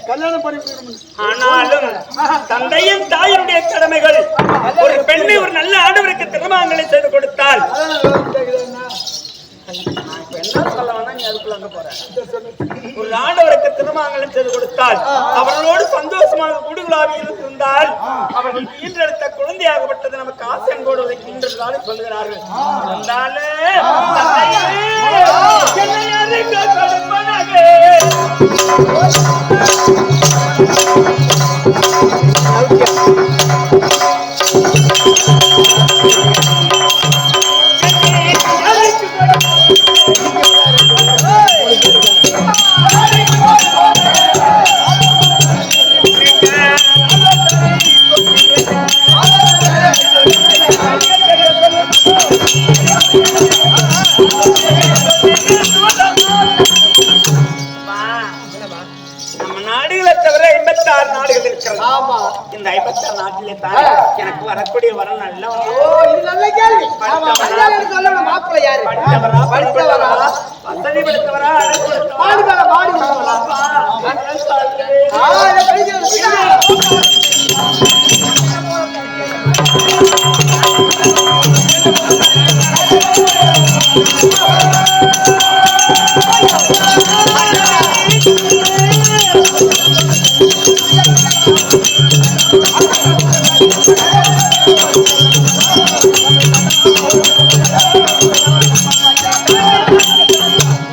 கல்யாணம் பண்ணி. ஆனாலும் தந்தையும் தாயினுடைய கடமைகள் ஒரு பெண்ணை ஒரு நல்ல ஆண்டவருக்கு திருமணங்களை செய்து கொடுத்தால் ஒரு ஆண்டவருக்கு திருமணங்களை செய்து கொடுத்தால் அவர்களோடு சந்தோஷமாக குடுகுலாவி இருந்தால் அவர்கள் ஈன்றெடுத்த குழந்தையாகப்பட்டது நமக்கு ஆசையோடு உதைக்கின்றதாலே சொல்கிறார்கள். இந்த 56 நாட்டிலே தான் எனக்கு வரக்கூடிய வரம் நல்ல நல்ல கேள்வி. மாப்பிள்ளை யாரு? படித்தவரா வசதி படுத்தவரா பாடுதலா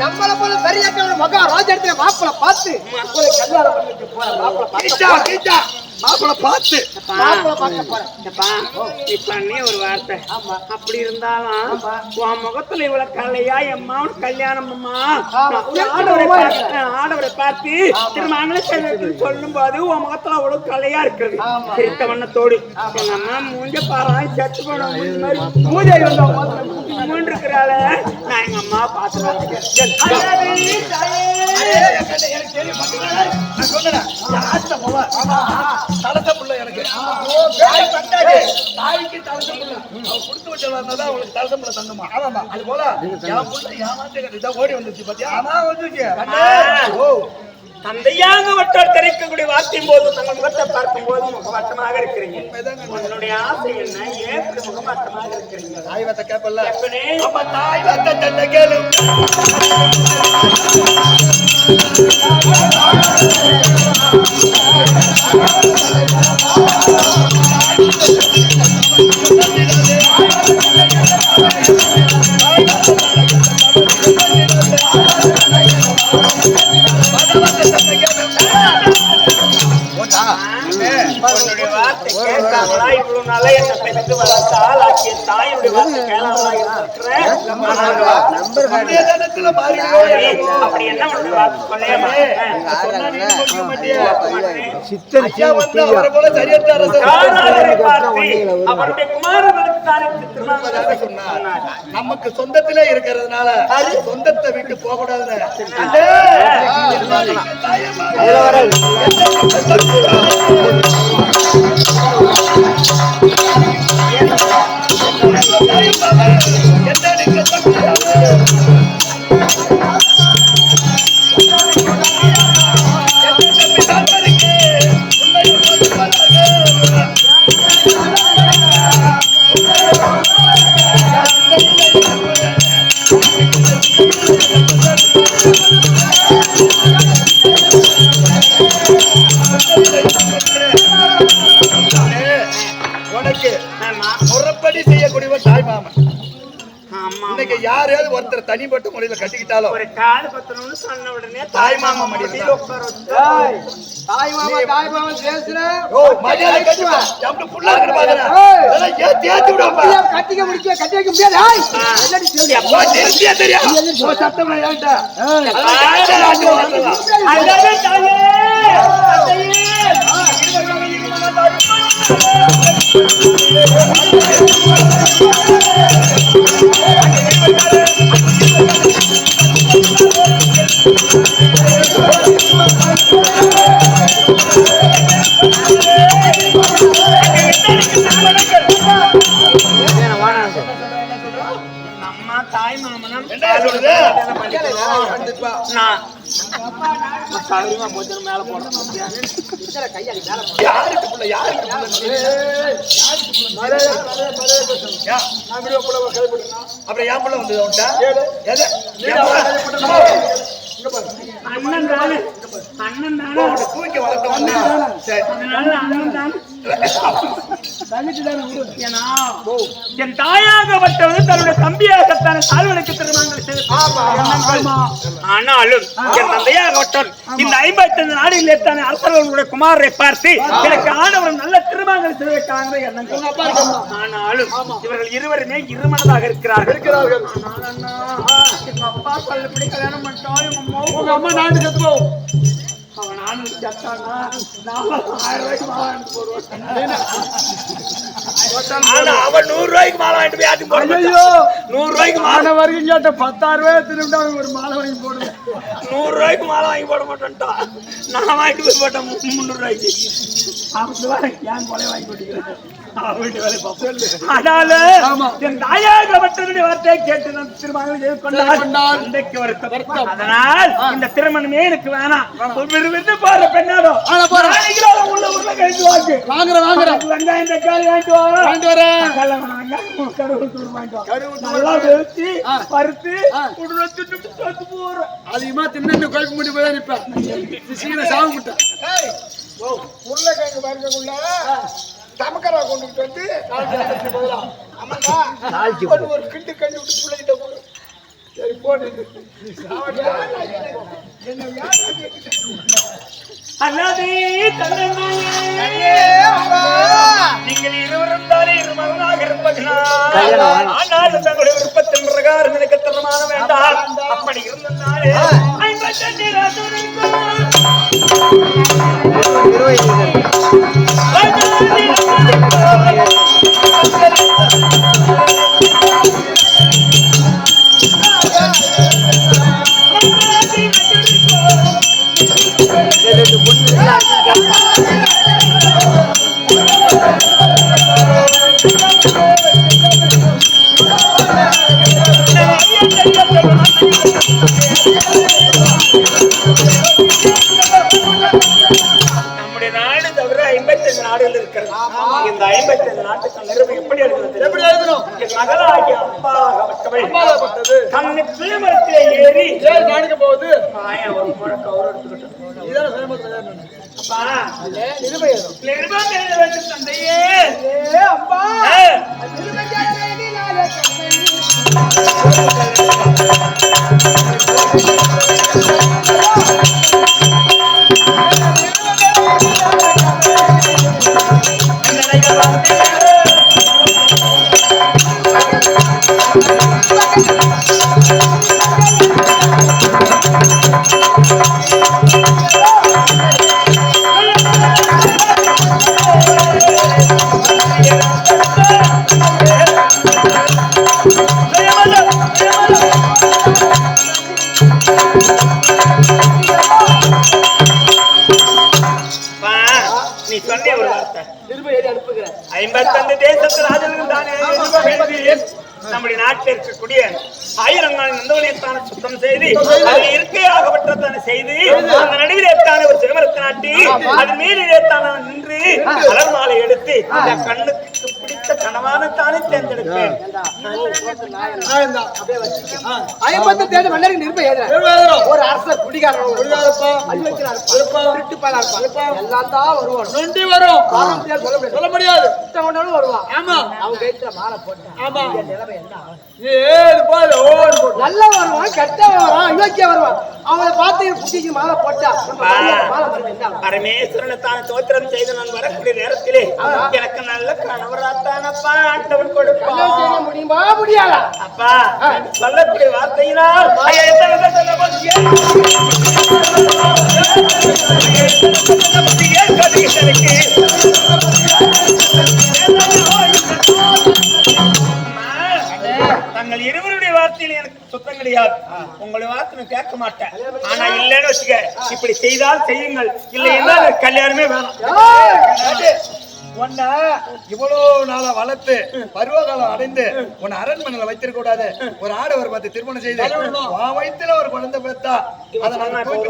நம்மள போல சரியாக்க மகாராஜத்துல மாப்பிளை பார்த்து கல்யாணம் பண்ணிட்டு போற மாப்பிளை பார்த்து இப்ப நீ ஒரு வார்த்தை அப்படி இருந்தாலும் உன் முகத்துல இவ்வளவு கல்லையா என் மாவன் கல்யாணம் ஆடவரை பார்த்து திருமணம் சொல்லும் போது உன் முகத்துல அவ்வளவு கல்லையா இருக்கிறது சிரித்த வண்ணத்தோடு எங்க அம்மா மூஞ்ச பாராய் செத்து போன பூஜை இருக்கிறாள். நான் எங்க அம்மா பார்த்து எனக்கு தாய்க்கு தலசம் கொடுத்து வச்சதான் அவங்களுக்கு தலசம் தந்தமா. அது போல என் புள்ள ஏமாத்த ஓடி வந்துச்சு பாத்தியா? தந்தையாக வட்டார் தெரிவிக்கக்கூடிய வார்த்தையும் போது தங்கள் முகத்தை பார்க்கும் போது முகமாட்டமாக இருக்கிறீங்க. உன்னுடைய ஆசை என்ன? ஏன் இப்படி முகமாட்டமாக இருக்கிறீங்க? தாய் வார்த்தை கேப்பல்ல? அப்ப தாய் வார்த்தை தந்த கேளு. உன்னுடைய வார்த்தை கேட்காமலா இவ்வளவு நாளா என்ன பெற்று வளர்த்தால் ஆக்கிய தாயுடைய வார்த்தை கேளாமலா இருக்கிறேன். அப்படி என்ன உன்னுடைய வார்த்தை சொல்லேமா அவருடைய குமாரர்களுக்கு நமக்கு சொந்தத்திலே இருக்கிறதுனால சொந்தத்தை விட்டு போக கூடாது. முறைப்படி செய்யக்கூடியவர் தாய் மாமன். இன்னைக்கு யாரையாவது ஒருத்தர் தனிப்பட்ட முறையில கட்டிக்கிட்டாலும் ஒரு காடு பத்தணும்னு சொன்ன உடனே தாய் மாமா மடியில உட்கார தாய் மாமா பேசுற மரியாதை கட்டுவா எப்படி புள்ள இருக்கு பாக்குற அதெல்லாம் ஏத்தி விடுவா கட்டிக்க முடிக்க கட்டி வைக்க முடியாது. என்னடி சொல்லி அப்பா தெரியா தெரியா ஓ சத்தமா ஏன்டா அல்லாஹ் தாயே தாய் மாமனம் கண்டிப்பா நான் சௌரியமா போச்சு மேல போறேன் யாருக்கு புள்ள யாருக்கு அப்புறம் என் புள்ள வந்து அண்ணன் தானே தூக்கி வளர்த்த அண்ணன் தானே என் தாயாகப்பட்டவன் தன்னுடைய தம்பியாகத்தான தாழ்வனுக்கு திருமணங்கள் ஆனாலும் என் தந்தையாகப்பட்டவன் இந்த 55 நாடுகளிலே தானே அரசர்களுடைய குமாரரை பார்த்து எனக்கு ஆனவர் நல்ல திருமணங்கள் செய்வதற்காக எண்ணங்கள். ஆனாலும் இவர்கள் இருவருமே இருமனதாக இருக்கிறார்கள். எங்க அப்பா பள்ளப்படி கல்யாணம் பண்ணிட்டோம். உங்க அம்மா நாடு செத்து போகும். அவன் நானூறு சத்தானா 1000 ரூபாய்க்கு மாலை வாங்கிட்டு போடுவான். அவன் 100 ரூபாய்க்கு மாலை வாங்கிட்டு போய் ஆட்டி போடுவான். 100 ரூபாய்க்கு மாலை வரைக்கும் கேட்ட 10,000 ரூபாய் திரும்ப ஒரு மாலை வாங்கி போடுவேன். 100 ரூபாய்க்கு மாலை வாங்கி போட மாட்டேன்ட்டா. நான் வாங்கிட்டு போய் போட்டேன் 300 ரூபாய்க்கு. ஏன் கொலை வாங்கி போட்டீங்க? என் தாயாகப்பட்டவருடைய வார்த்தையை கேட்டு நான் திருமணம் செய்து கொண்டால் அதனால் இந்த திருமணமே எனக்கு வேணாம். போற பெண்ணாடோ உள்ள உள்ள கழிச்சு வாக்கு வெங்காயம் தக்காளி வாங்கிட்டு வரேன். நல்லா வெறுத்து பருத்து போறேன். அதிகமா தின்னு குழப்ப முடியும் போய் நிற்பேன். சாப்பிட்டேன் உருளைக்கிழங்கு வறுக்கக்குள்ள தமக்கரா கொண்டுட்டு வந்து ஒரு கிண்டு கண்டு விட்டு பிள்ளைகிட்ட போடு. சரி போட்டு நீங்கள் இருவரும் தானே இருமகனாக இருப்பதனால் ஆனால் தங்களுடைய விருப்பத்தின் பிரகாரம் எனக்கு திருமண வேண்டாம். அப்படி இருந்தாலே நம்முடைய நாடு தவிர 55 நாடுகள் இருக்கிறது. இந்த 55 நாட்டுக்கு நிறுவனம் எப்படி எழுதுறது? எப்படி எழுதணும்? என் மகளாகிய அப்பாகப்பட்டது தன்னை திருமணத்திலே ஏறி நாடுக்கு போகுது. ஒரு முழக்க அவர் எடுத்துக்கிட்டோம். நிருபம் எழுத வேண்டும் தந்தையே. அப்பா நீ சொன்ன ஒரு வார்த்தை 55 தேசத்து ராஜர்கள் தானே நம்முடைய நாட்டில் இருக்கக்கூடிய ஆயிரங்கால் நந்தவனைத்தான சுத்தம் செய்து அதில் இருக்கையாகப்பட்டதான செய்து அந்த நடுவிலேத்தான ஒரு சிறுமரத்தை நாட்டி அது மீறிலேத்தான நின்று மலர் மாலை எடுத்து இந்த கண்ணுக்கு பிடித்த கனவானத்தானே தேர்ந்தெடுப்பேன். 50 தேதி மன்னருக்கு நிருபம் ஒரு அரசர் குடிகாரன் எல்லாம் தான் வருவான். நொண்டி வரும் சொல்ல முடியாது. வருவான். ஆமா அவங்க கைத்துல மாலை போட்டான். ஆமா நிலைமை என்ன நல்லா வருவான் கெட்ட வருவான் இலக்கிய வருவான். அவங்களை பார்த்து புத்திக்கு மாலை போட்டா பரமேஸ்வரனை தான் தோத்திரம் செய்து நான் வரக்கூடிய நேரத்திலே எனக்கு நல்ல கணவராத்தானப்பா ஆண்டவன் கொடுப்பான். முடியுமா முடியாதா? அப்பா சொல்லக்கூடிய வார்த்தையினால் தங்கள் இருவருடைய வார்த்தையில எனக்கு சுத்தம் கிடையாது. உங்களுடைய வார்த்தை கேட்க மாட்டேன். ஆனா இல்லன்னு வச்சுக்க இப்படி செய்தால் செய்யுங்கள், இல்லை என்றால் கல்யாணமே வேணும். உன்னை இவ்வளவு நாளா வளர்த்து பருவகாலம் அடைந்து உன்னை அரண்மனையில வைத்திருக்க கூடாது. ஒரு ஆடவர் பார்த்து திருமணம் செய்து உன் வயித்துல ஒரு குழந்தை பெத்தா அதை நாங்க தூக்கி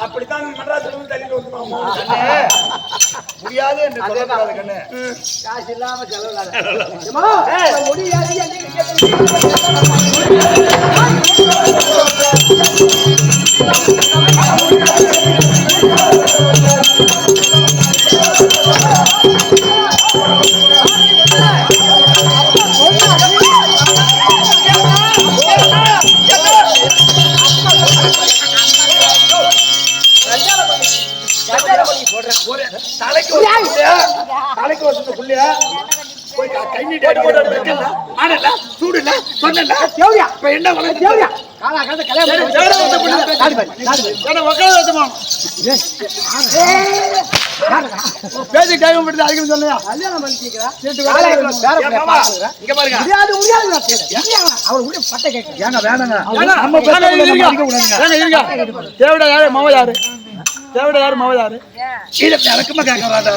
அப்படித்தான் மദ്രാസിல் தள்ளிட்டு விட்டுருவாங்க. முடியாது என்று சொல்லக்கூடாது கண்ணு. காசு இல்லாம செலவு முடியாது. தலைக்கு வசந்த புள்ளியா போய் கை நீட்டி ஆடல சூடு இல்ல சொன்ன தேவையா இப்ப என்ன வளர்ந்து தேவையா காலா காலத்தை கல்யாணம் பேசி டைம் படுத்து அதுக்கு சொல்லுங்க. கல்யாணம் பண்ணிக்கிறா இங்க பாருங்க முடியாது அவர் உள்ள பட்டை கேட்க ஏங்க வேணாங்க தேவட யாரு மாவ யாரு தேவட யாரு மாவ யாரு கீழே இறக்கமா கேட்கறாங்க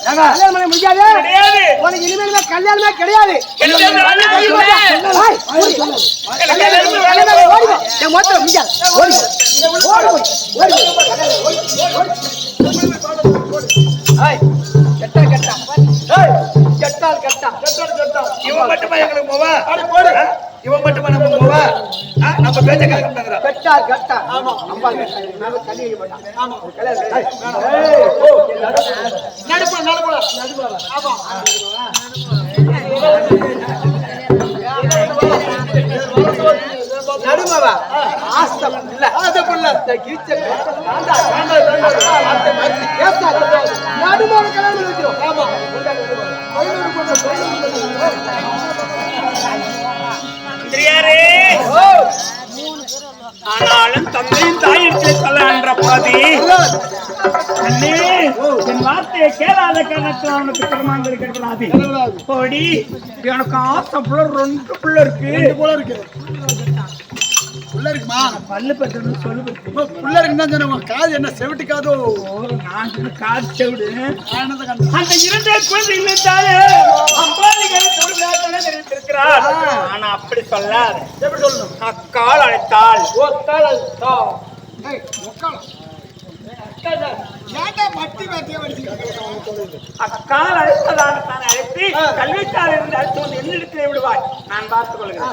கல்யாணம் பண்ண முடியாது. உனக்கு இனிமேல் கல்யாணமே கிடையாது. இவன் மட்டுமா எங்களுக்கு போவா இவன் மட்டுமா நம்ம போவா நம்ம பேச்ச கேட்க மாட்டாங்க. கட்டா கட்டா ஆமா அம்மா நாம தண்ணி வைக்க மாட்டாங்க. ஆமா நடுப்பா நடுப்பா ஆமா நடுமவா ஆஸ்தம் இல்ல ஆஸ்த புள்ள கிச்ச காண்டா அந்த மாதிரி கேட்டா நடுமவ கல்யாணம் வெச்சிரோம். ஆமா ஆனாலும் தந்தையும் தாயும் சொல்ல பாதி அண்ணே என் வார்த்தையை கேளாத காரணத்தில் அவனுக்கு திருமாங்க இருக்கிறது. போடி எனக்கு ஆசை புள்ள 2 புள்ள இருக்கு போல இருக்கு புள்ள இருக்குமா பல்லு பத்து சொல்லு புள்ள இருக்குன்னு தான் சொன்ன காது என்ன செவிட்டுக்காதோ நான் காது செவிடு அந்த 2 குழந்தை இருந்தாலே அம்பாதிகள் இருக்கிறார். ஆனா அப்படி சொல்லாத எப்படி சொல்லணும் அக்கால் அழைத்தாள் அக்கால் அழைத்ததாக தான் அழைத்து கல்விச்சாலை இருந்து அழைத்து வந்து என்னிடத்திலே விடுவாய். நான் பார்த்துக் கொள்கிறேன்.